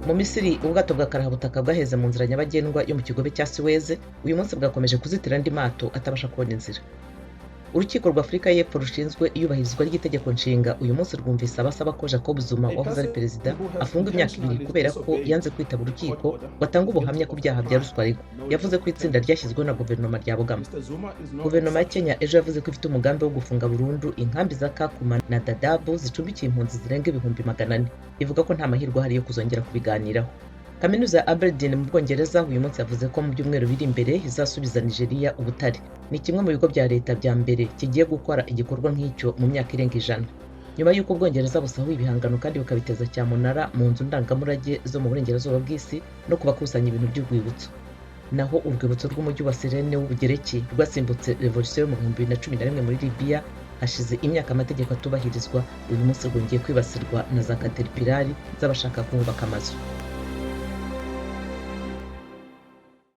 Mu Misiri ubwato bwa karahabutaka bwaheze mu nzira nyabagendwa yo mu kigobe cya Suez uyu munsi bwakomeje kuzitira andi mato atabasha kubona inzira. Urukiko rwa Afurika y'Epfo rushinzwe iyubahirizwa ry'itegeko nshinga uyu munsi rwumvise abasaba ko Jacob Zuma wahoze ari perezida afunga imyaka 2 kubera ko yanze kwitaba urukiko batanga ubuhamya ku byaha bya ruswa ariko yavuze ko itsinda ryashyizweho na guverinoma ryabogama. Guverinoma ya Kenya ejo yavuze ko ifite umugambi wo gufunga burundu inkambi za Kakuma na Dadaab zicumbikiye impunzi zirenga 400,000 ivuga ko nta mahirwe ahari yo kuzongera kubiganiraho. Kaminuza ya Aberdeen mu Bwongereza uyu munsi yavuze ko mu byumweru biri imbere izasubiza Nigeria ubutare. Ni kimwe mu bigo bya leta bya mbere kigiye gukora igikorwa nk'icyo mu myaka irenga 100. Nyuma y'uko Ubwongereza busahuye ibihangano kandi bukabiteza cyamunara mu nzu ndangamurage zo mu burengerazuba bw'isi no kubakusanya ibintu by'urwibutso. Naho urwibutso rw'umujyi wa Sirene w'Ubugereki rwasimbutse revolution yo mu 2011 muri Libya hashize imyaka amategeko atubahirizwa uyu munsi rwongeye kwibasirwa na za caterpillar z'abashaka kubaka amazu.